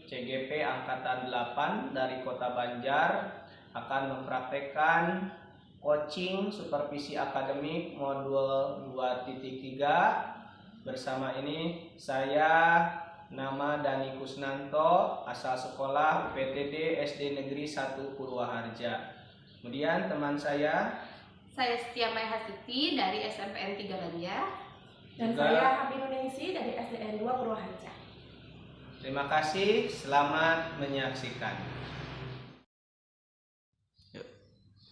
CGP Angkatan 8 dari Kota Banjar akan mempraktekkan coaching supervisi akademik modul 2.3. Bersama ini saya nama Dani Kusnanto, asal sekolah UPTD SD Negeri 1 Purwaharja. Kemudian teman saya Setia Mai Hasiti dari SMPN 3 Banjar. Dan saya Habibur Ningsi dari SDN 2 Purwaharja. Terima kasih, selamat menyaksikan.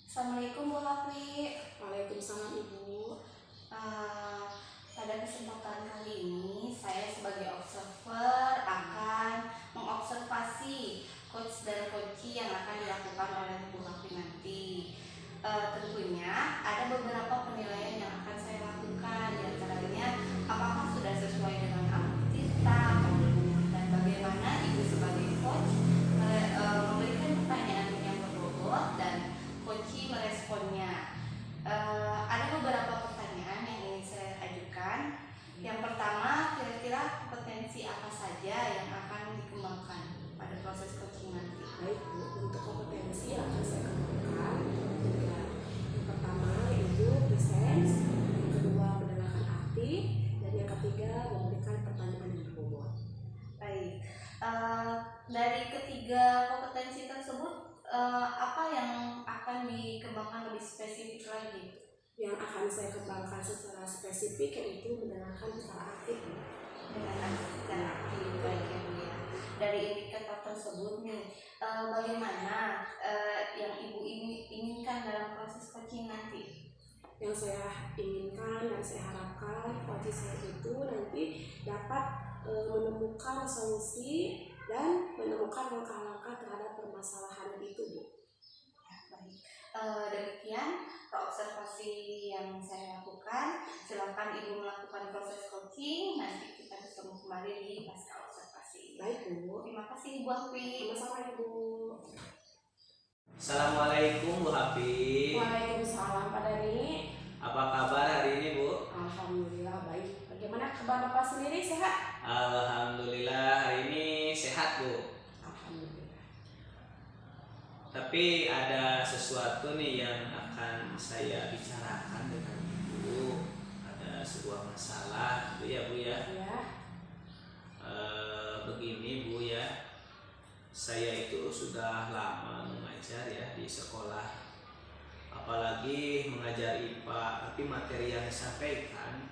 Assalamualaikum Bu Hafi. Waalaikumsalam Ibu. Pada kesempatan kali ini saya sebagai observer akan mengobservasi coach dan coachee yang akan dilakukan oleh Bu Hafi nanti. Tentunya ada beberapa penilaian yang akan saya lakukan, diantaranya apakah sudah sesuai dengan alutsista dan bagaimana Ibu sebagai coach memberikan pertanyaan yang berbobot dan coachee meresponnya. Ada beberapa pertanyaan yang ingin saya ajukan. Yang pertama, kira-kira kompetensi apa saja yang akan dikembangkan pada proses coaching nanti? Baik Bu, untuk kompetensi yang akan saya kembangkan tiga. Yang pertama yaitu presence, yang kedua mendengarkan arti, dan yang ketiga memberikan pertanyaan yang berbobot. Baik, dari ketiga kompetensi tersebut apa yang akan dikembangkan lebih spesifik lagi? Yang akan saya kembangkan secara spesifik yaitu mendengarkan secara aktif. Mendengarkan secara aktif, baik ya Bu ya. Dari indikator tersebut nih, bagaimana yang Ibu inginkan dalam proses coaching nanti? Yang saya inginkan dan saya harapkan coaching saya itu nanti dapat menemukan solusi dan menemukan langkah-langkah terhadap permasalahan itu Bu. Baik, demikian observasi yang saya lakukan. Silakan Ibu melakukan proses coaching. Nanti kita bertemu kembali di pasca observasi. Baik Bu. Terima kasih Bu Hafi. Sama-sama Ibu. Assalamualaikum Bu Hafi. Waalaikumsalam Pak Dani. Apa kabar hari ini Bu? Alhamdulillah baik. Bagaimana kabar Bapak sendiri, sehat? Alhamdulillah hari ini sehat Bu. Alhamdulillah. Tapi ada sesuatu nih yang akan saya bicarakan dengan Ibu. Ada sebuah masalah gitu ya Bu ya. Ya. Begini Bu ya, saya itu sudah lama mengajar ya di sekolah, apalagi mengajar IPA, tapi materi yang disampaikan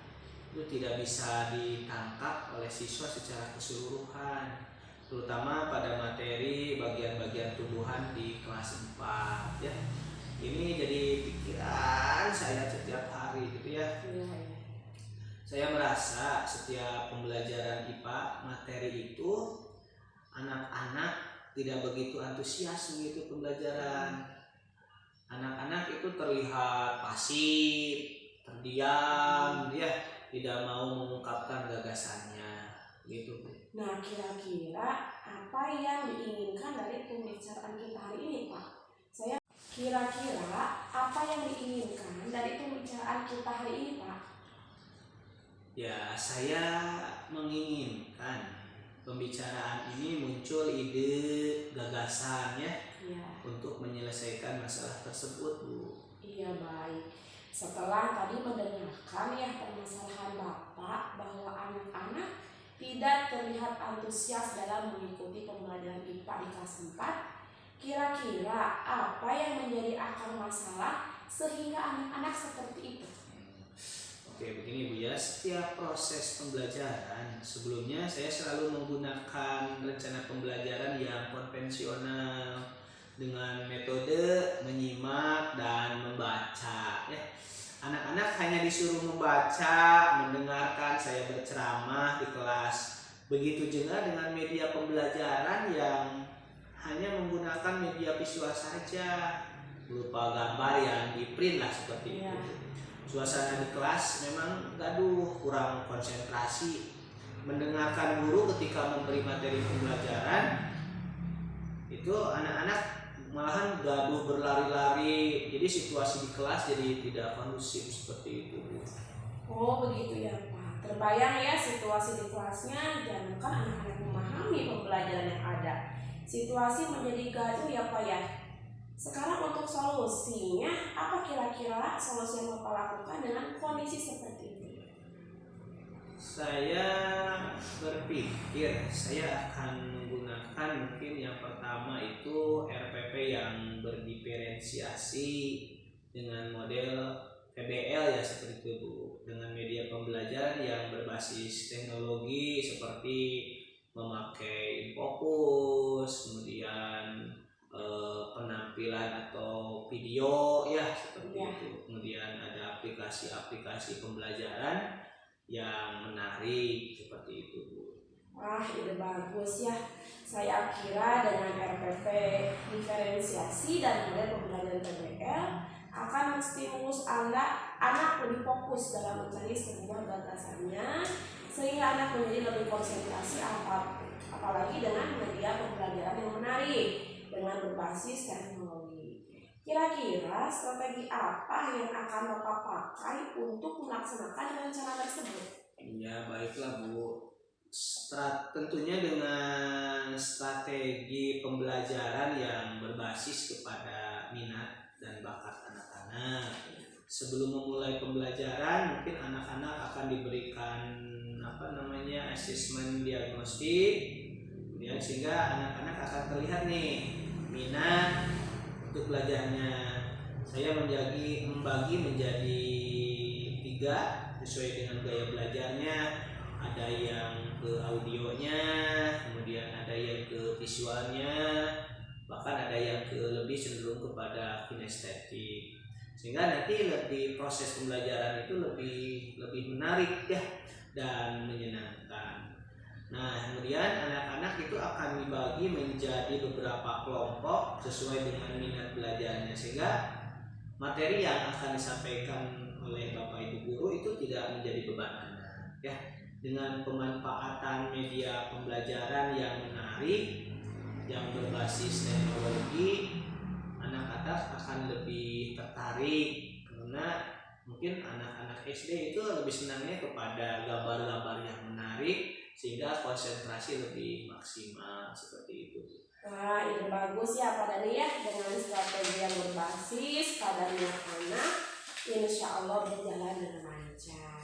itu tidak bisa ditangkap oleh siswa secara keseluruhan, terutama pada materi bagian-bagian tumbuhan di kelas 4 ya. Ini jadi pikiran saya setiap hari gitu ya. Iya. Saya merasa setiap pembelajaran IPA materi itu anak-anak tidak begitu antusias begitu pembelajaran. Anak-anak itu terlihat pasif, terdiam, dia tidak mau mengungkapkan gagasannya, gitu. Nah, kira-kira apa yang diinginkan dari pembicaraan kita hari ini, Pak? Kira-kira apa yang diinginkan dari pembicaraan kita hari ini, Pak? Ya, saya menginginkan pembicaraan ini muncul ide, gagasannya untuk menyelesaikan masalah tersebut, Bu. Iya, baik. Setelah tadi mendengarkan ya permasalahan Bapak bahwa anak-anak tidak terlihat antusias dalam mengikuti pembelajaran IPA di kelas 4, kira-kira apa yang menjadi akar masalah sehingga anak-anak seperti itu? Oke, begini Bu ya, setiap proses pembelajaran sebelumnya saya selalu menggunakan rencana pembelajaran yang konvensional dengan metode menyimak dan membaca ya. Anak-anak hanya disuruh membaca, mendengarkan saya berceramah di kelas. Begitu juga dengan media pembelajaran yang hanya menggunakan media visual saja, berupa gambar yang di print lah seperti itu. Suasana di kelas memang gaduh, kurang konsentrasi. Mendengarkan guru ketika memberi materi pembelajaran itu anak-anak malahan gaduh berlari-lari, jadi situasi di kelas jadi tidak kondusif seperti itu. Oh begitu ya Pak, terbayang ya situasi di kelasnya, jangankan anak-anak memahami memahami pembelajaran yang ada. Situasi menjadi gaduh ya Pak ya. Sekarang untuk solusinya, apa kira-kira solusi yang Bapak lakukan dengan kondisi seperti ini? Saya berpikir saya akan menggunakan mungkin yang pertama itu RPP yang berdiferensiasi dengan model PBL ya seperti itu Bu, dengan media pembelajaran yang berbasis teknologi seperti memakai Infocus, kemudian penampilan atau video ya seperti itu, kemudian ada aplikasi-aplikasi pembelajaran yang menarik seperti itu Bu. Wah, ide bagus ya. Saya kira dengan RPP diferensiasi dan model pembelajaran PBL akan menstimulus anak lebih fokus dalam mencari sebuah gagasannya, sehingga anak menjadi lebih konsentrasi, apalagi dengan media pembelajaran yang menarik dengan berbasis teknologi. Kira-kira strategi apa yang akan Bapak pakai untuk melaksanakan rencana tersebut? Ya baiklah Bu, tentunya dengan strategi pembelajaran yang berbasis kepada minat dan bakat anak-anak. Sebelum memulai pembelajaran mungkin anak-anak akan diberikan asesmen diagnostik ya, sehingga anak-anak akan terlihat nih minat untuk belajarnya. Saya membagi menjadi 3 sesuai dengan gaya belajarnya. Ada yang ke audionya, kemudian ada yang ke visualnya, bahkan ada yang lebih cenderung kepada kinestetik, sehingga nanti lebih proses pembelajaran itu lebih menarik ya dan menyenangkan. Nah, kemudian anak-anak itu akan dibagi menjadi beberapa kelompok sesuai dengan minat belajarnya, sehingga materi yang akan disampaikan oleh Bapak Ibu guru itu tidak menjadi beban anak ya. Dengan pemanfaatan media pembelajaran yang menarik yang berbasis teknologi, anak-anak akan lebih tertarik karena mungkin anak-anak SD itu lebih senangnya kepada gambar-gambar yang menarik sehingga konsentrasi lebih maksimal seperti itu. Wah, ide bagus ya Pak Dani ya, dengan strategi yang berbasis pada minat anak, insya Allah berjalan dengan lancar.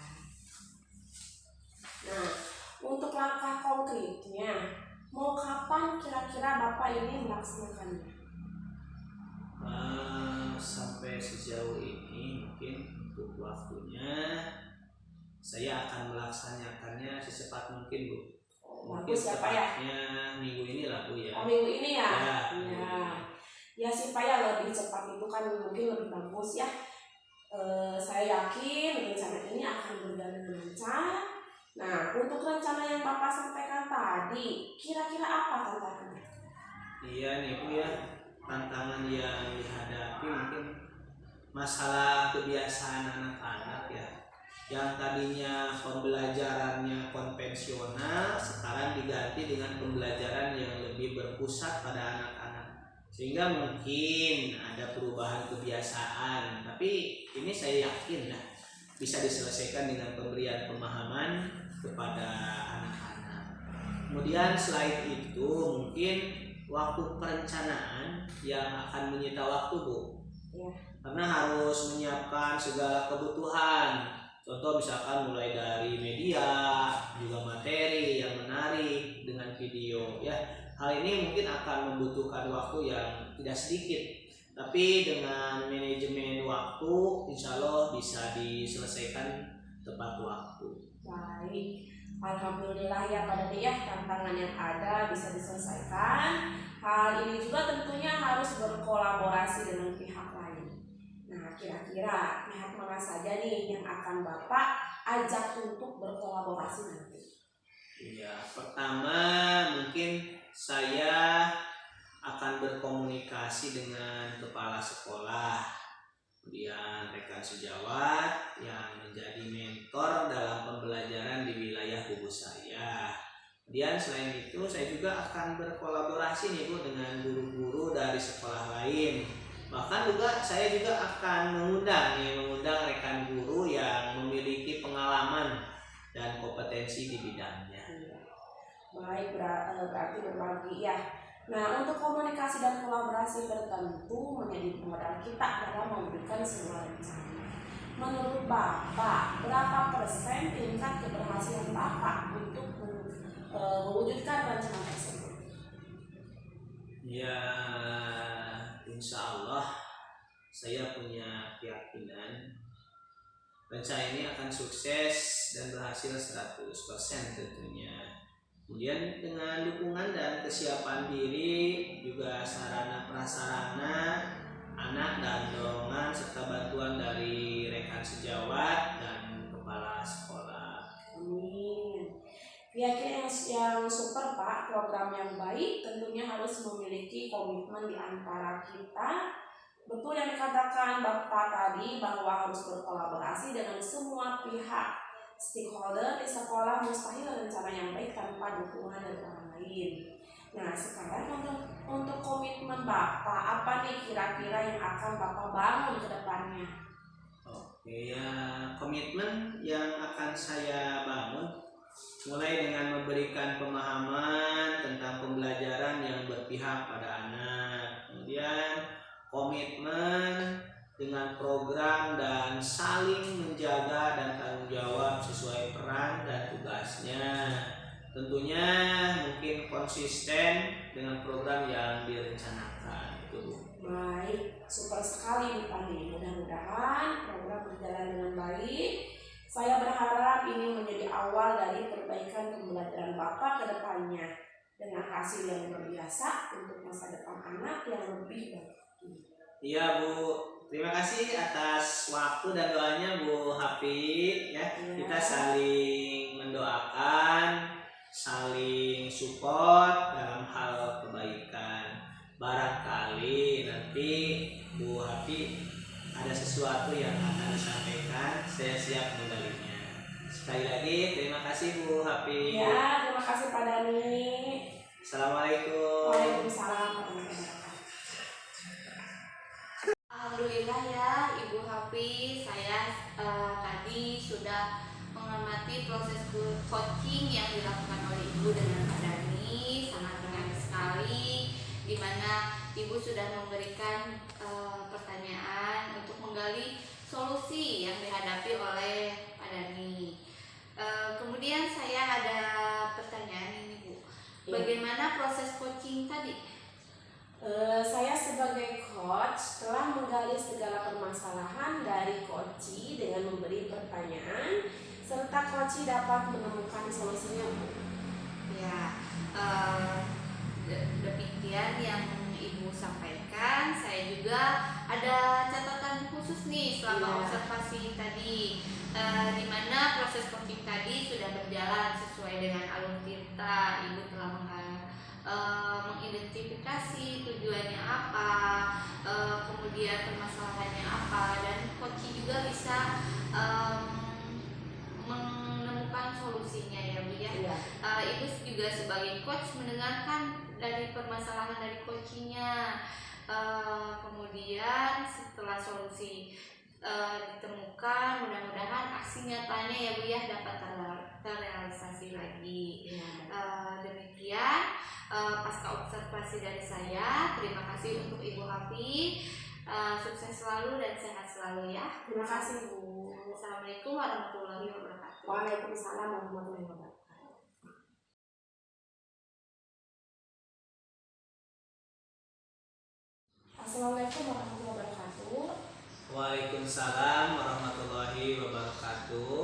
Nah, untuk langkah konkretnya, mau kapan kira-kira Bapak ini melaksanakannya? Sampai sejauh ini mungkin untuk waktunya saya akan melaksanakannya secepat mungkin Bu. Bagus ya Pak ya? Minggu ini lah Bu ya. Oh, minggu ini ya? Ya. Ya sih Pak ya, lebih cepat itu kan mungkin lebih bagus ya. Saya yakin rencana ini akan berjalan dengan lancar. Nah, untuk rencana yang Bapak sampaikan tadi, kira-kira apa tantangannya? Iya nih Bu ya, tantangan yang dihadapi mungkin masalah kebiasaan anak-anak ya, yang tadinya pembelajarannya konvensional sekarang diganti dengan pembelajaran yang lebih berpusat pada anak-anak, sehingga mungkin ada perubahan kebiasaan, tapi ini saya yakin lah bisa diselesaikan dengan pemberian pemahaman kepada anak-anak. Kemudian selain itu mungkin waktu perencanaan yang akan menyita waktu Bu ya. Karena harus menyiapkan segala kebutuhan, contoh misalkan mulai dari media, juga materi yang menarik dengan video ya. Hal ini mungkin akan membutuhkan waktu yang tidak sedikit, tapi dengan manajemen waktu insya Allah bisa diselesaikan tepat waktu. Baik, alhamdulillah ya Pak Dani ya, tantangan yang ada bisa diselesaikan. Hal ini juga tentunya harus berkolaborasi dengan pihak lain. Nah, kira-kira pihak mana saja nih yang akan Bapak ajak untuk berkolaborasi nanti? Ya, pertama mungkin saya akan berkomunikasi dengan kepala sekolah, kemudian rekan sejawat yang menjadi mentor dalam pembelajaran di wilayah kubu saya. Kemudian selain itu saya juga akan berkolaborasi nih Bu dengan guru-guru dari sekolah lain. Bahkan juga saya juga akan mengundang rekan guru yang memiliki pengalaman dan kompetensi di bidangnya. Baik, berarti berbagi ya. Nah, untuk komunikasi dan kolaborasi tertentu menjadi modal kita dalam memberikan sebuah rencana. Menurut Bapak, berapa persen tingkat keberhasilan Bapak untuk mewujudkan rencana tersebut? Ya, insya Allah saya punya keyakinan rencana ini akan sukses dan berhasil 100% tentunya. Kemudian dengan dukungan dan kesiapan diri, juga sarana prasarana, anak dan dorongan serta bantuan dari rekan sejawat dan kepala sekolah. Amin. Keyakinan yang super Pak, program yang baik tentunya harus memiliki komitmen di antara kita. Betul yang dikatakan Bapak tadi bahwa harus berkolaborasi dengan semua pihak stakeholder di sekolah. Mustahil rencana yang baik tanpa dukungan dari orang lain. Nah, sekarang untuk komitmen Bapak, apa nih kira-kira yang akan Bapak bangun ke depannya? Oke, ya, komitmen yang akan saya bangun mulai dengan memberikan pemahaman tentang pembelajaran yang berpihak pada anak. Kemudian komitmen dengan program dan saling menjaga dan tanggung jawab sesuai peran dan tugasnya. Tentunya mungkin konsisten dengan program yang direncanakan. Itu, Bu. Baik, super sekali Bu Pani. Mudah-mudahan program berjalan dengan baik. Saya berharap ini menjadi awal dari perbaikan pembelajaran Bapak ke depannya dengan hasil yang luar biasa untuk masa depan anak yang lebih baik. Iya, Bu. Terima kasih atas waktu dan doanya, Bu Hafi. Ya, kita saling mendoakan, saling support dalam hal kebaikan. Barangkali nanti Bu Hafi ada sesuatu yang akan disampaikan, saya siap menggalinya. Sekali lagi terima kasih Bu Hafi. Ya, terima kasih Pak Dani. Assalamualaikum. Waalaikumsalam warahmatullahi wabarakatuh. Alhamdulillah ya Ibu Hafi, saya tadi sudah mengamati proses coaching yang dilakukan oleh Ibu dengan Pak Dani. Sangat menarik sekali, di mana Ibu sudah memberikan pertanyaan untuk menggali solusi yang dihadapi oleh Pak Dani. Kemudian saya ada pertanyaan ini Bu, bagaimana proses coaching tadi? Saya sebagai coach telah menggali segala permasalahan dari coach dengan memberi pertanyaan serta coach dapat menemukan solusinya. Ya, demikian yang Ibu sampaikan. Saya juga ada catatan khusus nih selama observasi tadi, di mana proses coaching tadi sudah berjalan sesuai dengan alur cerita. Ibu telah mengidentifikasi tujuannya apa, kemudian permasalahannya apa, dan coach juga bisa menemukan solusinya ya Bu ya. Ibu juga sebagai coach mendengarkan dari permasalahan dari coachingnya, kemudian setelah solusi ditemukan, mudah-mudahan aksi nyatanya ya Bu ya dapat terrealisasi lagi. Demikian pasca observasi dari saya. Terima kasih untuk Ibu Hafi. Sukses selalu dan sehat selalu ya. Terima kasih Bu. Assalamualaikum warahmatullahi wabarakatuh. Waalaikumsalam warahmatullahi wabarakatuh. Assalamualaikum warahmatullahi wabarakatuh. Waalaikumsalam warahmatullahi wabarakatuh.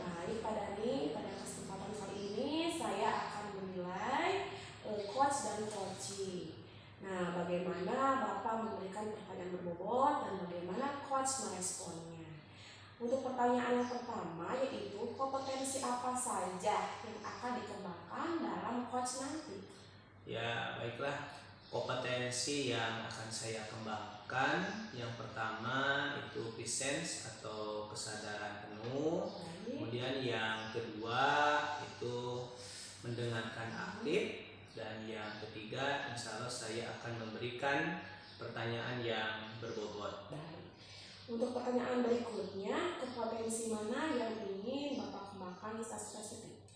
Baik Pak Dani, pada kesempatan kali ini saya akan menilai coach dan coaching. Nah, bagaimana Bapak memberikan pertanyaan berbobot dan bagaimana coach meresponnya. Untuk pertanyaan yang pertama yaitu kompetensi apa saja yang akan dikembangkan dalam coach nanti? Ya, baiklah. Kompetensi yang akan saya kembangkan, yang pertama itu presence atau kesadaran penuh. Kemudian yang kedua itu mendengarkan aktif, dan yang ketiga insya Allah saya akan memberikan pertanyaan yang berbobot. Untuk pertanyaan berikutnya, kompetensi mana yang ingin Bapak kembangkan secara spesifik?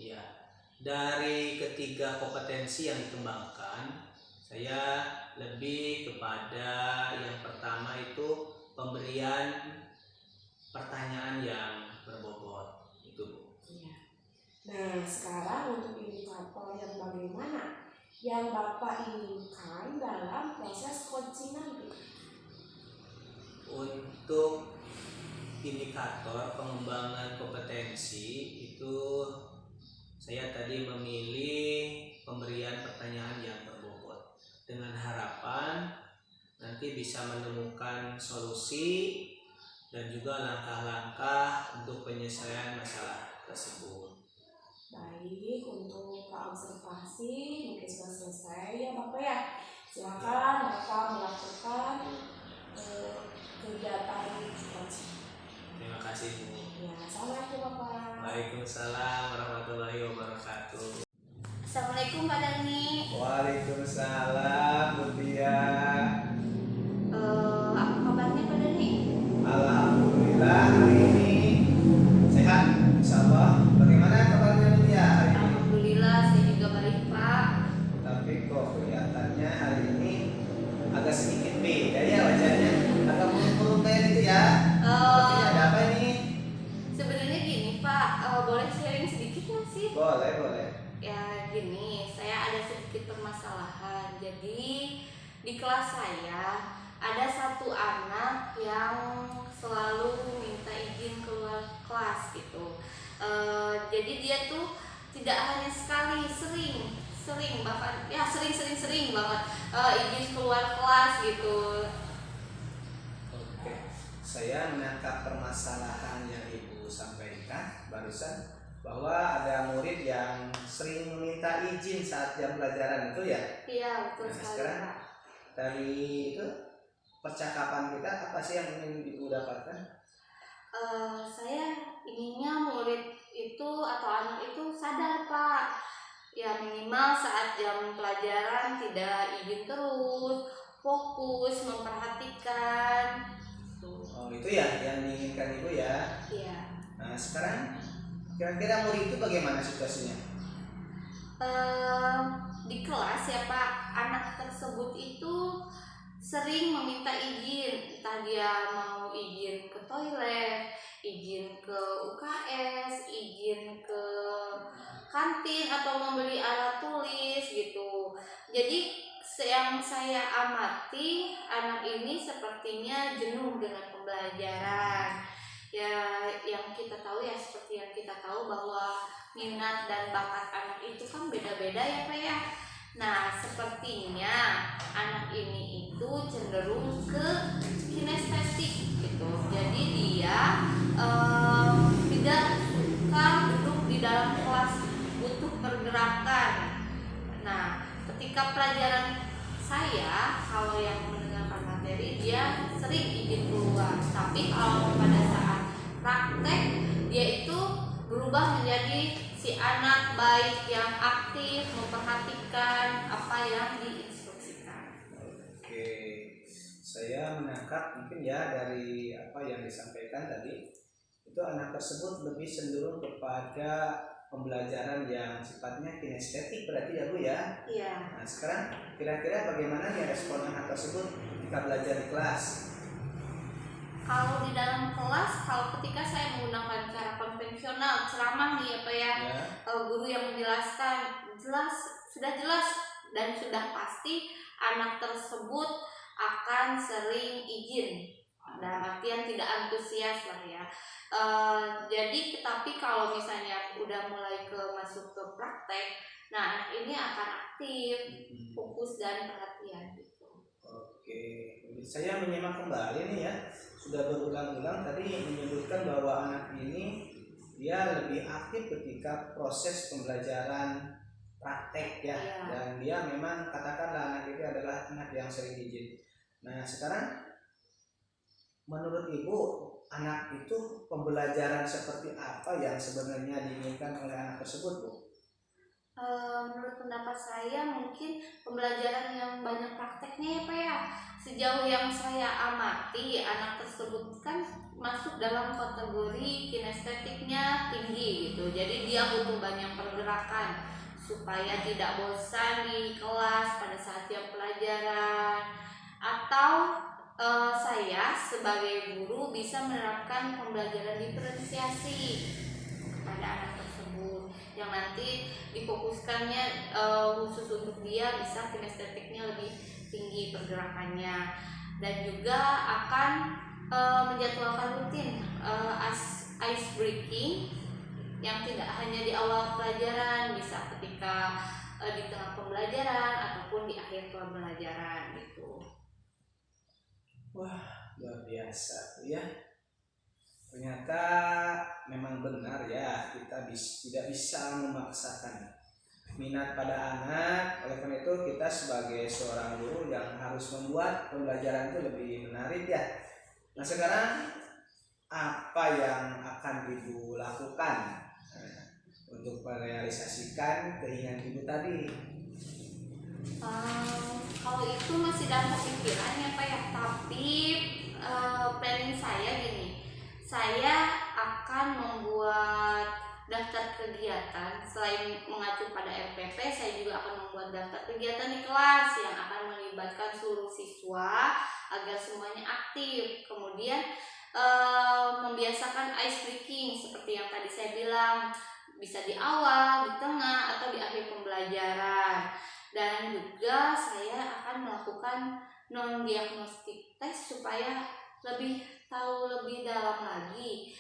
Ya, Dari ketiga kompetensi yang dikembangkan, saya lebih kepada yang pertama itu pemberian pertanyaan yang berbobot itu, Bu. Iya. Nah, sekarang untuk indikator yang bagaimana yang Bapak inginkan dalam proses coaching nanti. Untuk indikator pengembangan kompetensi itu saya tadi memilih pemberian pertanyaan yang berbobot dengan harapan nanti bisa menemukan solusi dan juga langkah-langkah untuk penyelesaian masalah tersebut. Baik, untuk observasi mungkin sudah selesai ya Bapak ya. Silakan Bapak melakukan kegiatan coaching. Terima kasih, Bu. Ya, assalamualaikum Bapak. Waalaikumsalam warahmatullahi wabarakatuh. Assalamualaikum Pak Dani. Waalaikumsalam, Bu Tia. Apa kabarnya Pak Dani? Alhamdulillah hari ini sehat, insyaallah. Bagaimana kabarnya Bu Tia hari ini? Alhamdulillah saya juga baik Pak. Tapi kok kelihatannya hari ini agak sedikit beda ya wajahnya, agak murung-murung kayak gitu ya. Tapi ada apa ini? Sebenarnya gini Pak, boleh sharing sedikit nggak sih? Boleh, boleh. Ya gini, saya ada sedikit permasalahan. Jadi di kelas saya ada satu anak yang selalu minta izin keluar kelas gitu. Jadi dia tuh tidak hanya sekali, sering bahkan ya sering banget izin keluar kelas gitu. Oke, saya menangkap permasalahan yang Ibu sampaikan barusan bahwa ada murid yang sering meminta izin saat jam pelajaran itu ya. Iya betul Nah, sekali sekarang Pak. dari itu percakapan kita apa sih yang ingin Ibu dapatkan? Saya inginnya murid itu atau anak itu sadar Pak, ya minimal saat jam pelajaran tidak izin terus, fokus memperhatikan. Oh, itu ya yang diinginkan Ibu ya. Iya. Nah, sekarang kira-kira murid itu bagaimana situasinya? Di kelas ya Pak, anak tersebut itu sering meminta izin, entah dia mau izin ke toilet, izin ke UKS, izin ke kantin atau membeli alat tulis gitu. Jadi yang saya amati, anak ini sepertinya jenuh dengan pembelajaran. Ya yang kita tahu ya, seperti yang kita tahu bahwa minat dan bakat anak itu kan beda-beda ya Pak ya. Nah sepertinya anak ini itu cenderung ke kinestetik gitu. Jadi dia tidak suka duduk di dalam kelas, butuh pergerakan. Nah ketika pelajaran saya, kalau yang mendengarkan materi dia sering izin keluar, tapi kalau pada saat praktek dia itu berubah menjadi si anak baik yang aktif memperhatikan apa yang diinstruksikan. Oke, saya menangkap mungkin ya dari apa yang disampaikan tadi, itu anak tersebut lebih cenderung kepada pembelajaran yang sifatnya kinestetik berarti ya Bu ya. Iya. Nah sekarang kira-kira bagaimana ya respon anak tersebut ketika belajar di kelas? Kalau di dalam kelas, kalau ketika saya menggunakan cara konvensional ceramah nih ya Pak ya, guru yang menjelaskan sudah jelas dan sudah pasti anak tersebut akan sering izin, dalam artian tidak antusias lah ya. Jadi tapi kalau misalnya udah mulai masuk ke praktek, nah anak ini akan aktif, fokus dan perhatian gitu. Oke, saya menyimak kembali nih ya, sudah berulang-ulang tadi menyebutkan bahwa anak ini dia lebih aktif ketika proses pembelajaran praktek ya, dan dia memang katakanlah anak itu adalah anak yang sering izin. Nah sekarang menurut Ibu, anak itu pembelajaran seperti apa yang sebenarnya diinginkan oleh anak tersebut Bu? Menurut pendapat saya mungkin pembelajaran yang banyak prakteknya ya Pak ya. Sejauh yang saya amati, anak tersebut kan masuk dalam kategori kinestetiknya tinggi gitu. Jadi dia butuh banyak pergerakan supaya tidak bosan di kelas pada saat jam pelajaran. Atau saya sebagai guru bisa menerapkan pembelajaran diferensiasi kepada anak tersebut yang nanti difokuskannya khusus untuk dia bisa kinestetiknya lebih tinggi pergerakannya, dan juga akan menjadwalkan rutin ice breaking yang tidak hanya di awal pelajaran, bisa ketika di tengah pembelajaran ataupun di akhir pembelajaran gitu. Wah, luar biasa ya. Ternyata memang benar ya, kita tidak bisa memaksakan minat pada anak. Oleh karena itu kita sebagai seorang guru yang harus membuat pembelajaran itu lebih menarik ya. Nah sekarang apa yang akan Ibu lakukan untuk merealisasikan keinginan Ibu tadi? Kalau itu masih dalam pikiran ya Pak ya, tapi planning saya gini, saya akan membuat daftar kegiatan. Selain mengacu pada RPP, saya juga akan membuat daftar kegiatan di kelas yang akan melibatkan seluruh siswa agar semuanya aktif. Kemudian membiasakan ice breaking seperti yang tadi saya bilang, bisa di awal, di tengah, atau di akhir pembelajaran. Dan juga saya akan melakukan non-diagnostic test supaya lebih tahu lebih dalam lagi,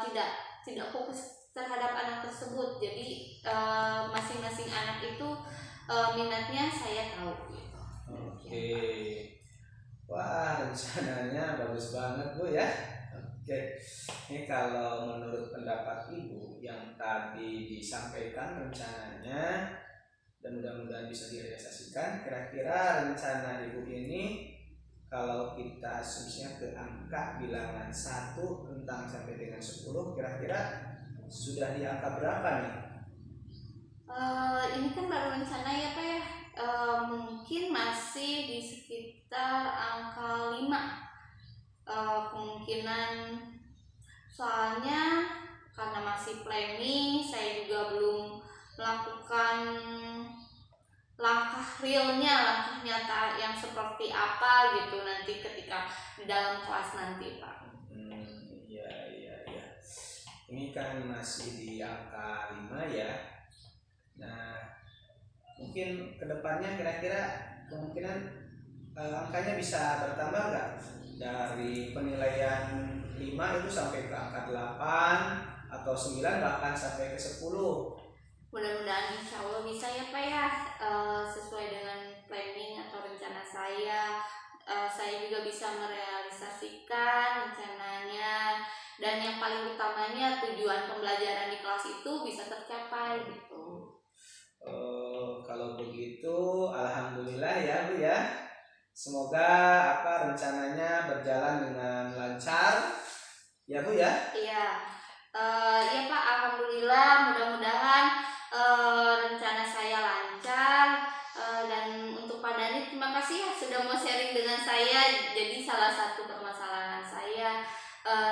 tidak fokus terhadap anak tersebut. Jadi masing-masing anak itu minatnya saya tahu gitu. Oke. Wah, rencananya bagus banget Bu ya. Oke. Ini kalau menurut pendapat Ibu yang tadi disampaikan rencananya, dan mudah-mudahan bisa direalisasikan. Kira-kira rencana Ibu ini kalau kita asumsinya ke angka bilangan 1 rentang sampai dengan 10, kira-kira sudah di angka berapa nih? Ini kan baru rencana ya Pak ya. Mungkin masih di sekitar angka 5 kemungkinan, soalnya karena masih planning, saya juga belum melakukan langkah realnya, langkah nyata yang seperti apa gitu nanti ketika di dalam kelas nanti Pak. Iya. Ini kan masih di angka 5 ya. Nah, mungkin kedepannya kira-kira kemungkinan angkanya bisa bertambah nggak? Dari penilaian 5 itu sampai ke angka 8 atau 9 bahkan sampai ke 10. Mudah-mudahan insya Allah bisa ya Pak ya, sesuai dengan planning atau rencana saya. Saya juga bisa merealisasikan rencananya, dan yang paling utamanya tujuan pembelajaran di kelas itu bisa tercapai gitu. Kalau begitu alhamdulillah ya Bu ya. Semoga rencananya berjalan dengan lancar ya Bu ya. Iya. Iya Pak, alhamdulillah, mudah-mudahan rencana saya lancar. Dan untuk Pak Dani, terima kasih ya sudah mau sharing dengan saya. Jadi salah satu permasalahan saya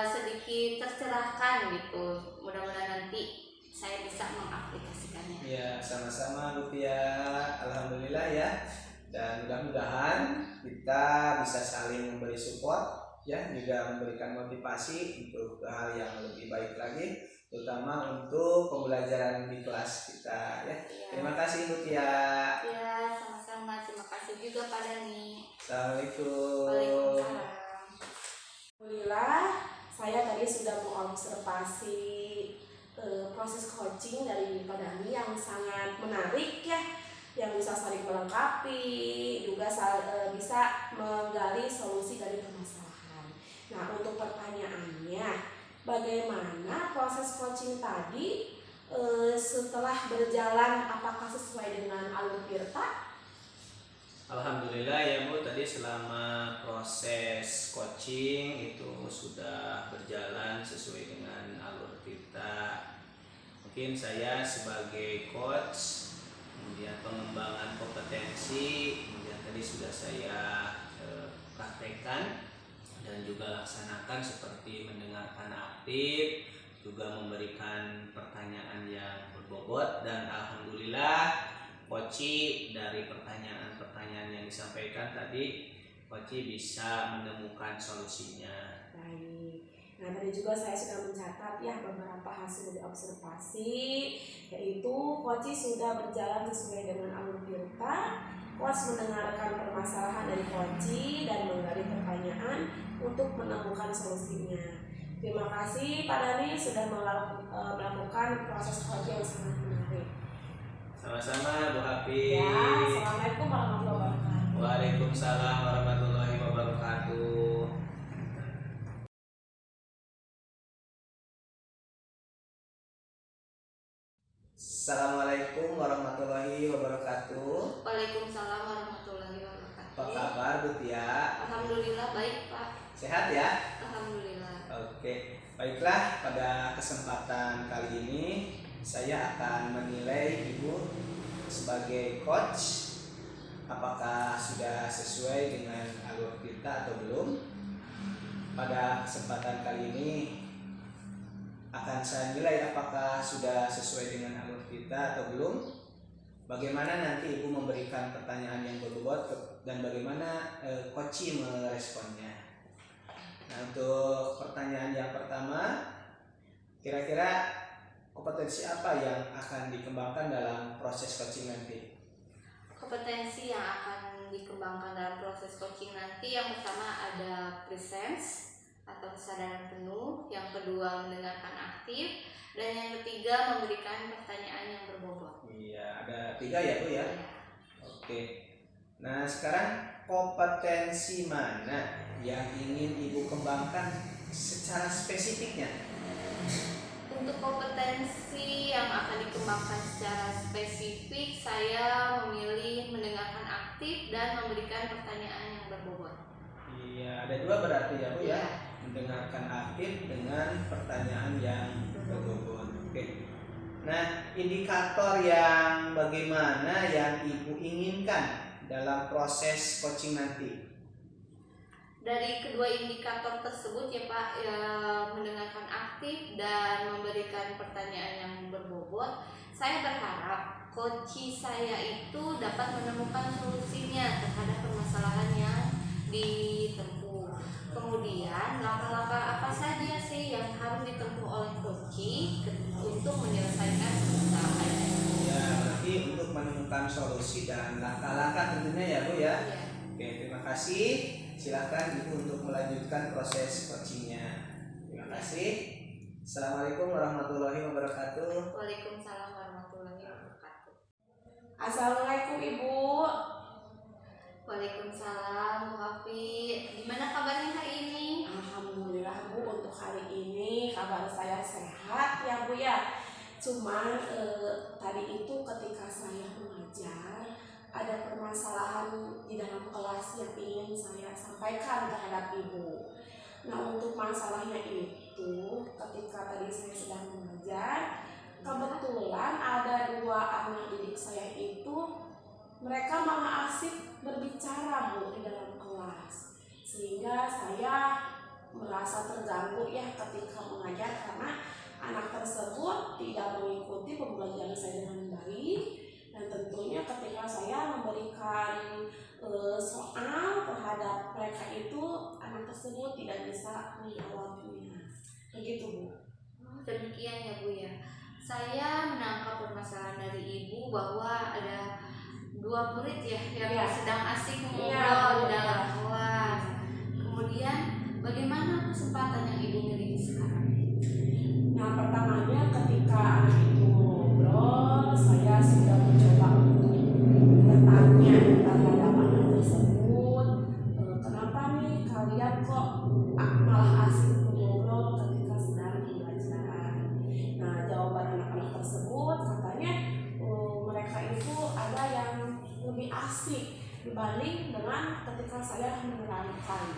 sedikit tercerahkan gitu. Mudah-mudahan nanti saya bisa mengaplikasikannya. Ya, sama-sama Bu Tia. Alhamdulillah ya. Dan mudah-mudahan kita bisa saling memberi support ya, juga memberikan motivasi untuk hal yang lebih baik lagi, terutama untuk pembelajaran di kelas kita ya. Terima kasih Bu Tia. Ya, sama-sama. Terima kasih juga Pak Dani. Assalamualaikum. Waalaikumsalam. Alhamdulillah, saya tadi sudah mengobservasi proses coaching dari Pak Dani yang sangat menarik ya, yang bisa saling melengkapi, juga bisa menggali solusi dari permasalahan. Nah, untuk pertanyaannya, bagaimana proses coaching tadi setelah berjalan, apakah sesuai dengan alur Tirta? Alhamdulillah ya Bu, tadi selama proses coaching itu sudah berjalan sesuai dengan alur kita. Mungkin saya sebagai coach kemudian pengembangan kompetensi, kemudian tadi sudah saya praktekkan dan juga laksanakan seperti mendengarkan aktif, juga memberikan pertanyaan yang berbobot, dan alhamdulillah Koci dari pertanyaan-pertanyaan yang disampaikan tadi Koci bisa menemukan solusinya. Baik. Nah, tadi juga saya sudah mencatat ya beberapa hasil dari observasi, yaitu Koci sudah berjalan sesuai dengan alur Tirta. Coach mendengarkan permasalahan dari Koci dan menggali pertanyaan untuk menemukan solusinya. Terima kasih Pak Dani sudah melakukan proses Koci yang sangat menarik. Sama-sama Bu Hafiz. Ya, Assalamualaikum warahmatullahi wabarakatuh. Waalaikumsalam warahmatullahi wabarakatuh. Assalamualaikum warahmatullahi wabarakatuh. Waalaikumsalam warahmatullahi wabarakatuh. Apa kabar Bu Tia? Alhamdulillah baik Pak. Sehat ya? Alhamdulillah. Oke, baiklah, pada kesempatan kali ini saya akan menilai Ibu sebagai coach apakah sudah sesuai dengan alur kita atau belum. Pada kesempatan kali ini akan saya nilai apakah sudah sesuai dengan alur kita atau belum. Bagaimana nanti Ibu memberikan pertanyaan yang berbobot dan bagaimana coach meresponnya. Nah, untuk pertanyaan yang pertama, kira-kira kompetensi apa yang akan dikembangkan dalam proses coaching nanti? Kompetensi yang akan dikembangkan dalam proses coaching nanti, yang pertama ada presence atau kesadaran penuh, yang kedua mendengarkan aktif, dan yang ketiga memberikan pertanyaan yang berbobot. Iya, ada 3 ya Bu ya? Ya. Oke. Nah, sekarang kompetensi mana yang ingin Ibu kembangkan secara spesifiknya? Untuk kompetensi yang akan dikembangkan secara spesifik, saya memilih mendengarkan aktif dan memberikan pertanyaan yang berbobot. Iya, ada 2 berarti ya Bu ya? Iya. Mendengarkan aktif dengan pertanyaan yang berbobot. Oke. Nah, indikator yang bagaimana yang Ibu inginkan dalam proses coaching nanti? Dari kedua indikator tersebut ya Pak, mendengarkan aktif dan memberikan pertanyaan yang berbobot, saya berharap coach saya itu dapat menemukan solusinya terhadap permasalahan yang ditempuh. Kemudian langkah-langkah apa saja sih yang harus ditempuh oleh coach untuk menyelesaikan permasalahannya? Ya, berarti untuk menemukan solusi dan langkah-langkah tentunya ya Bu ya. Ya. Oke, terima kasih. Silakan Ibu untuk melanjutkan proses coachingnya. Terima kasih. Assalamualaikum warahmatullahi wabarakatuh. Waalaikumsalam warahmatullahi wabarakatuh. Assalamualaikum Ibu. Waalaikumsalam Bu Hafi. Gimana kabarnya hari ini? Alhamdulillah Bu, untuk hari ini kabar saya sehat ya Bu ya. Cuman tadi itu ketika saya mengajar ada permasalahan di dalam kelas yang ingin saya sampaikan terhadap Ibu. Nah, untuk masalahnya itu ketika tadi saya sedang mengajar, kebetulan ada 2 anak didik saya itu mereka malah asik berbicara Bu di dalam kelas, sehingga saya merasa terganggu ya ketika mengajar karena anak tersebut tidak mengikuti pembelajaran saya dengan baik. Dan tentunya ketika saya memberikan soal terhadap mereka itu, anak tersebut tidak bisa menjawabnya. Begitu Bu. Demikian ya Bu ya. Saya menangkap permasalahan dari Ibu bahwa ada 2 murid ya yang Iya. sedang asik Iya, ngobrol Bu. di dalam kelas. Kemudian bagaimana kesempatan yang Ibu miliki sekarang? Nah, pertamanya ketika anak itu ngobrol, saya sudah mencoba untuk bertanya terhadap anak tersebut, kenapa nih kalian kok malah asik ngobrol ketika sedang pembelajaran? Nah, jawaban anak-anak tersebut katanya mereka itu ada yang lebih asik dibanding dengan ketika saya menerangkan.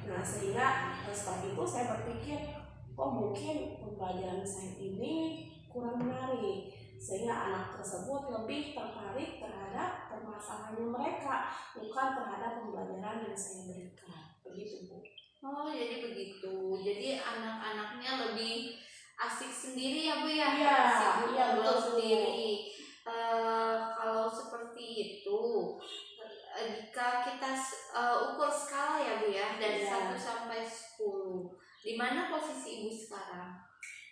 Nah, sehingga setelah itu saya berpikir, oh mungkin pembelajaran saya ini kurang menarik. sehingga anak tersebut lebih tertarik terhadap permasalahannya mereka, bukan terhadap pembelajaran yang saya berikan. Begitu, Bu. Oh, jadi begitu. Jadi anak-anaknya lebih asik sendiri ya, Bu ya? Iya, Asik iya, ngobrol betul, Bu. sendiri. Kalau seperti itu, jika kita ukur skala ya, Bu ya, dari Iya. 1 sampai 10, di mana posisi Ibu sekarang?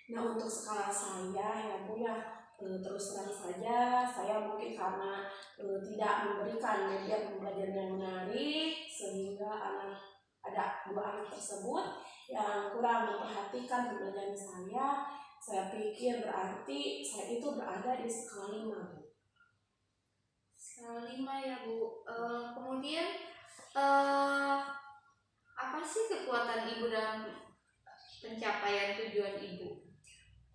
Nah, untuk skala saya ya Bu ya, terus terang saja saya mungkin karena tidak memberikan media pembelajaran yang menarik, sehingga ada 2 anak tersebut yang kurang memperhatikan pembelajaran saya pikir berarti saya itu berada di skala 5, Bu. Skala 5 ya, Bu. Kemudian apa sih kekuatan Ibu dalam pencapaian tujuan Ibu?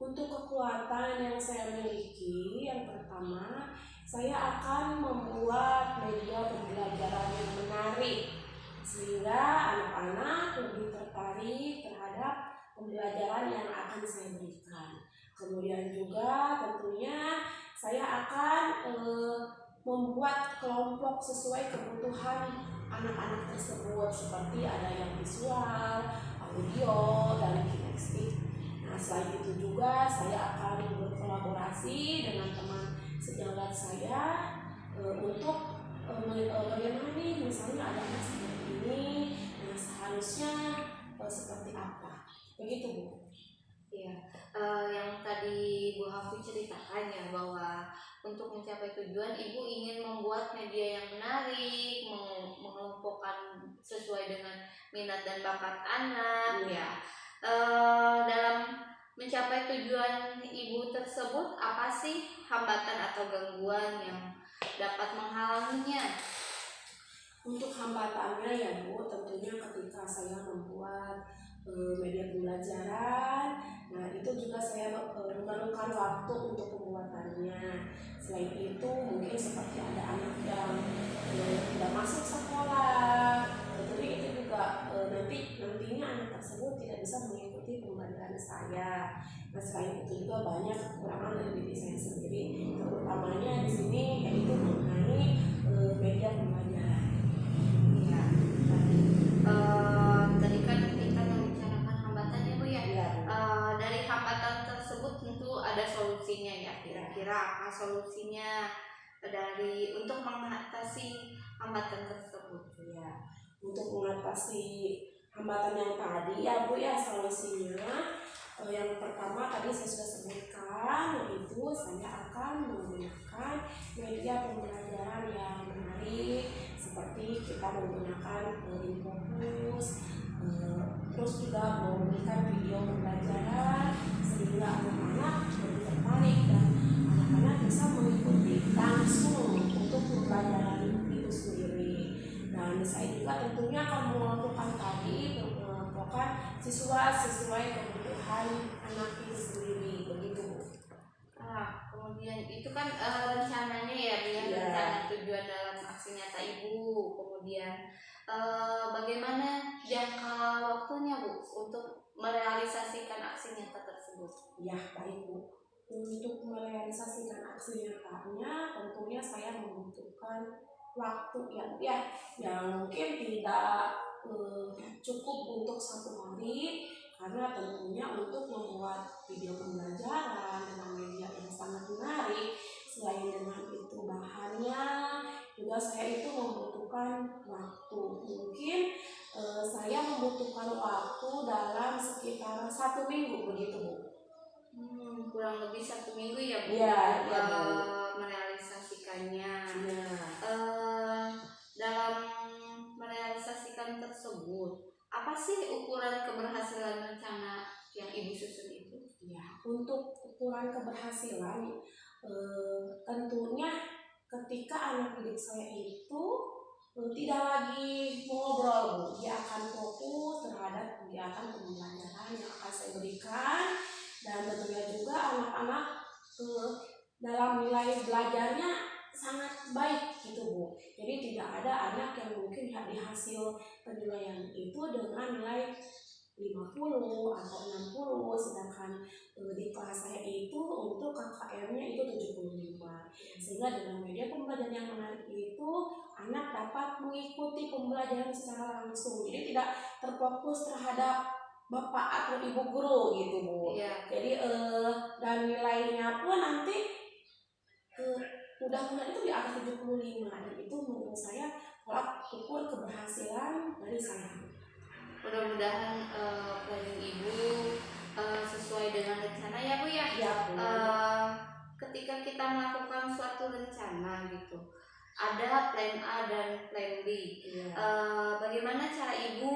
Untuk kekuatan yang saya miliki, yang pertama, saya akan membuat media pembelajaran yang menarik sehingga anak-anak lebih tertarik terhadap pembelajaran yang akan saya berikan. Kemudian juga tentunya saya akan membuat kelompok sesuai kebutuhan anak-anak tersebut, seperti ada yang visual, audio, dan kinestetik. Nah, selain itu juga saya akan berkolaborasi dengan teman sejawat saya untuk bagaimana nih, misalnya ada anak seperti ini, nah seharusnya seperti apa, begitu, Bu. Iya, yang tadi Bu Hafi ceritakan ya, bahwa untuk mencapai tujuan Ibu ingin membuat media yang menarik, mengelompokkan sesuai dengan minat dan bakat anak ya. Dalam mencapai tujuan Ibu tersebut, apa sih hambatan atau gangguan yang dapat menghalanginya? Untuk hambatannya ya Bu, tentunya ketika saya membuat media pembelajaran, nah itu juga saya memerlukan waktu untuk pembuatannya. Selain itu mungkin seperti ada anak yang tidak masuk sekolah, tentunya itu juga nantinya anak tersebut tidak bisa mengikuti pembelajaran saya. Nah, selain itu juga banyak kekurangan dari diri saya sendiri, terutamanya di sini yaitu mengenai media pembelajaran. Ya, tadi kan kita membicarakan hambatan ya, Bu ya. Ya. Dari hambatan tersebut tentu ada solusinya ya. Kira-kira apa solusinya untuk mengatasi hambatan tersebut? Ya, untuk mengatasi hambatan yang tadi ya Bu ya, solusinya yang pertama tadi saya sudah sebutkan, yaitu saya akan menggunakan media pembelajaran yang menarik, seperti kita menggunakan infografis, terus juga memberikan video pembelajaran sehingga anak-anak lebih tertarik dan anak-anak bisa mengikuti langsung untuk pembelajaran itu sendiri. Dan saya juga tentunya akan mengelompokkan siswa sesuai kebutuhan anak itu sendiri, begitu. Kemudian itu kan rencananya ya, rencana tujuan dalam aksi nyata Ibu. Kemudian bagaimana jangka waktunya Bu untuk merealisasikan aksi nyata tersebut? Ya, baik Bu. Untuk merealisasikan aksi nyatanya tentunya saya membutuhkan waktu yang mungkin tidak cukup untuk 1 hari, karena tentunya untuk membuat video pembelajaran dengan media yang sangat menarik, selain dengan itu bahannya juga saya itu membutuhkan waktu. Mungkin saya membutuhkan waktu dalam sekitar 1 minggu, begitu Bu. Kurang lebih 1 minggu ya Bu, ya, merealisasikannya. Ya. Dalam merealisasikan tersebut, apa sih ukuran keberhasilan rencana yang Ibu susun itu? Ya, untuk ukuran keberhasilan tentunya ketika anak didik saya itu tidak lagi mengobrol Bu, dia akan fokus terhadap kegiatan pembelajaran yang akan saya berikan, dan tentunya juga anak-anak dalam nilai belajarnya sangat baik gitu Bu. Jadi tidak ada anak yang mungkin di hasil penilaian itu dengan nilai 50 atau 60, sedangkan di kelas saya itu untuk KKM-nya itu 75. Sehingga dengan media pembelajaran yang menarik itu anak dapat mengikuti pembelajaran secara langsung, jadi tidak terfokus terhadap bapak atau ibu guru gitu Bu. Iya. Jadi dan nilainya pun nanti mudah-mudahan itu di atas 75, dan itu menurut saya tolak ukur keberhasilan dari saya. Mudah-mudahan planning ibu sesuai dengan rencana ya Bu ya. Ya Bu. Ketika kita melakukan suatu rencana gitu, ada plan A dan plan B. Ya. Bagaimana cara ibu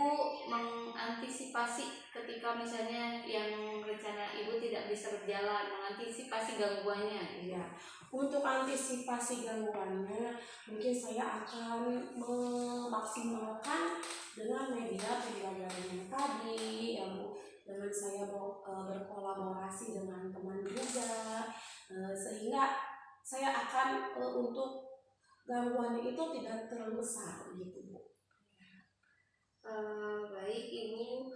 mengantisipasi ketika misalnya yang rencana ibu tidak bisa berjalan, mengantisipasi gangguannya? Ya. Untuk antisipasi gangguannya, mungkin saya akan memaksimalkan dengan media pembelajaran yang tadi, ya Bu. Dengan saya berkolaborasi dengan teman juga, sehingga saya akan untuk gangguannya itu tidak terlalu besar gitu Bu. Baik Ibu,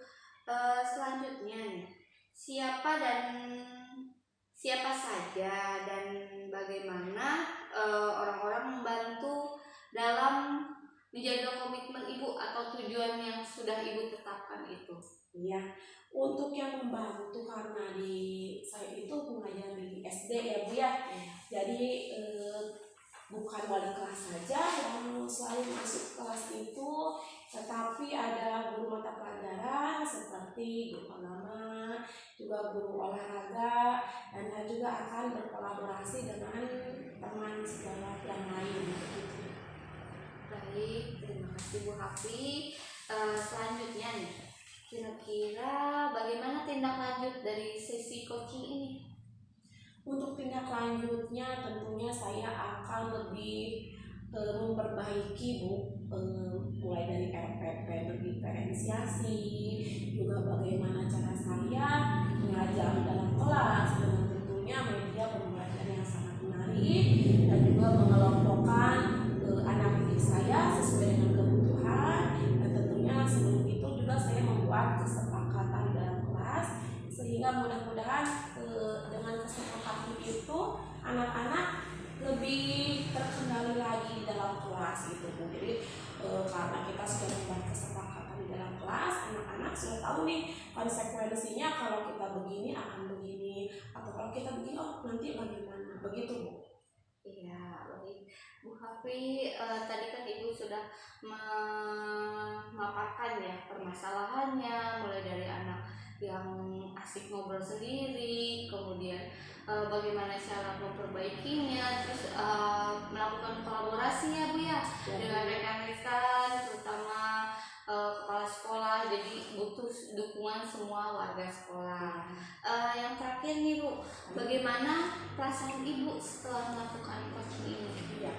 selanjutnya nih, siapa saja dan bagaimana orang-orang membantu dalam menjaga komitmen Ibu atau tujuan yang sudah Ibu tetapkan itu? Iya, untuk yang membantu karena di saya itu pengajar di SD ya Bu ya. Jadi bukan wali kelas saja yang selalu masuk kelas itu, tetapi ada guru mata pelajaran seperti guru agama, juga guru olahraga, dan saya juga akan berkolaborasi dengan teman sejawat yang lain. Baik, terima kasih Bu Hafi. Selanjutnya nih, kira-kira bagaimana tindak lanjut dari sesi coaching ini? Untuk tindak lanjutnya tentunya saya akan lebih memperbaiki Bu, mulai dari RPP berdiferensiasi, juga bagaimana cara saya mengajar dalam kelas dengan tentunya media pembelajaran yang sangat menarik, dan juga mengelompokkan anak didik saya sesuai dengan kebutuhan, dan tentunya sebelum itu juga saya membuat kesepakatan dalam kelas sehingga mudah-mudahan dengan kesepakatan itu anak-anak lebih terkendali lagi dalam kelas gitu Bu. Jadi karena kita sudah membuat kesepakatan di dalam kelas, anak-anak sudah tahu nih konsekuensinya kalau kita begini akan begini, atau kalau kita begini nanti bagaimana, begitu Bu. Iya, baik Bu Hafi, tadi kan Ibu sudah memaparkan ya permasalahannya, mulai dari anak yang asik ngobrol sendiri, kemudian bagaimana cara memperbaikinya, terus melakukan kolaborasi ya Bu ya, dengan rekan-rekan, terutama kepala sekolah, jadi butuh dukungan semua warga sekolah. Yang terakhir nih Bu, bagaimana perasaan Ibu setelah melakukan coaching ini? Iya.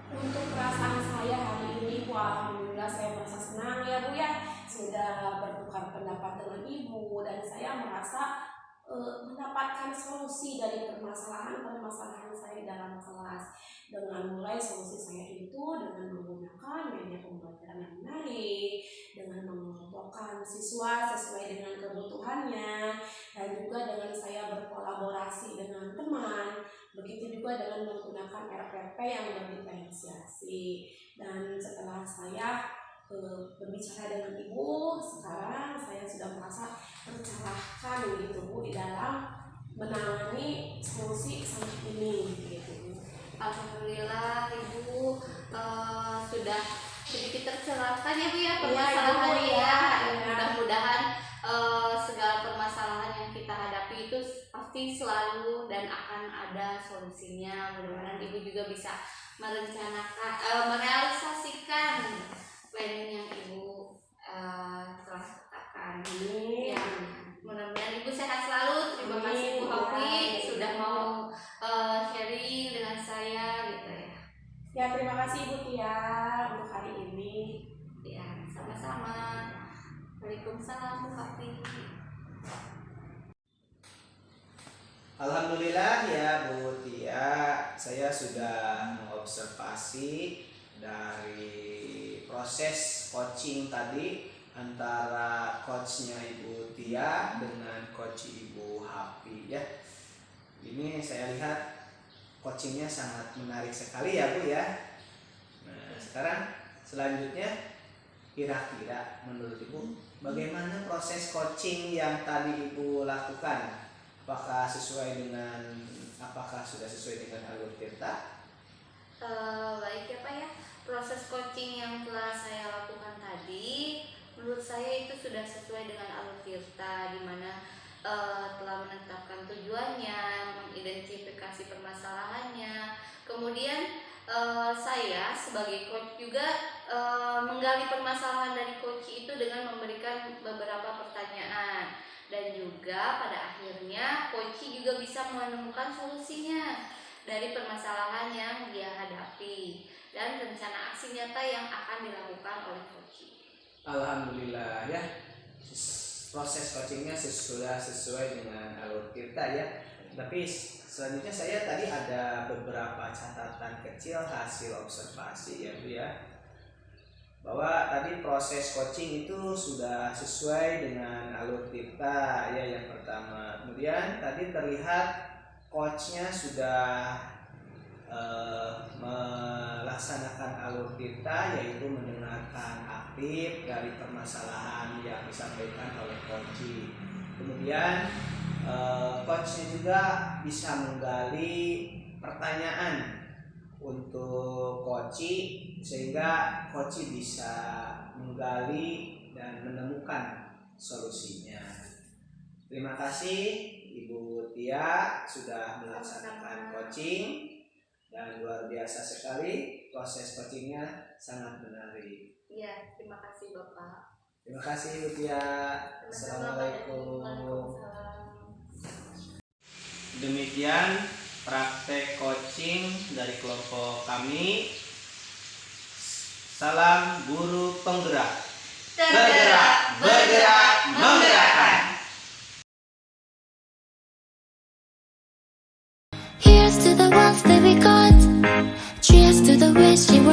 Untuk perasaan saya hari ini, alhamdulillah saya merasa senang ya Bu ya, sudah bertukar pendapat dengan Ibu, dan saya merasa mendapatkan solusi dari permasalahan saya di dalam kelas, dengan mulai solusi saya itu dengan menggunakan media pembelajaran yang menarik, dengan mengelompokkan siswa sesuai dengan kebutuhannya, dan juga dengan saya berkolaborasi dengan teman, begitu juga dengan menggunakan RPP yang berdiferensiasi. Dan setelah saya berbicara dengan Ibu, sekarang saya sudah merasa tercerahkan gitu Bu di dalam menangani solusi sampai ini gitu Bu. Alhamdulillah Ibu sudah sedikit tercerahkan ya Bu ya Iya, permasalahannya Ibu, ya. ya. Mudah-mudahan segala permasalahan yang kita hadapi itu pasti selalu dan akan ada solusinya. Mudah-mudahan Ibu juga bisa merealisasikan planning yang Ibu telah tetapkan. Ya, mudah-mudahan Ibu sehat selalu. Terima kasih Bu Hafi sudah mau sharing dengan saya gitu ya. Ya, terima kasih Ibu Tia untuk hari ini. Ya, sama-sama. Waalaikumsalam Bu Hafi. Alhamdulillah ya Bu Tia, saya sudah mengobservasi dari proses coaching tadi. antara coachnya Ibu Tia dengan coach Ibu Happy ya. Ini saya lihat coachingnya sangat menarik sekali ya Bu ya. Nah sekarang selanjutnya kira-kira menurut Ibu bagaimana proses coaching yang tadi Ibu lakukan? Apakah sudah sesuai dengan alur tirta? Baik ya Pak ya, proses coaching yang telah saya lakukan tadi menurut saya itu sudah sesuai dengan alur tirta, di mana telah menetapkan tujuannya, mengidentifikasi permasalahannya, kemudian saya sebagai coach juga menggali permasalahan dari coach itu dengan memberikan beberapa pertanyaan, dan juga pada akhirnya coach juga bisa menemukan solusinya dari permasalahan yang dia hadapi dan rencana aksi nyata yang akan dilakukan oleh coach. Alhamdulillah ya, proses coachingnya sudah sesuai dengan alur tirta ya. Tapi selanjutnya saya tadi ada beberapa catatan kecil hasil observasi ya Bu ya, bahwa tadi proses coaching itu sudah sesuai dengan alur tirta ya, yang pertama. Kemudian tadi terlihat coachnya sudah melaksanakan alur tirta, yaitu mendengarkan aktif dari permasalahan yang disampaikan oleh coach. Kemudian coachnya juga bisa menggali pertanyaan untuk coach sehingga coach bisa menggali dan menemukan solusinya. Terima kasih Ibu Tia sudah melaksanakan coaching dan luar biasa sekali, proses coachingnya sangat menarik. Iya, terima kasih Bapak. Terima kasih Ibu Tia. Assalamualaikum. Demikian praktek coaching dari kelompok kami. Salam guru penggerak. Tergerak, bergerak, menggerakkan. Here's to the ones that we got. Cheers to the wish you were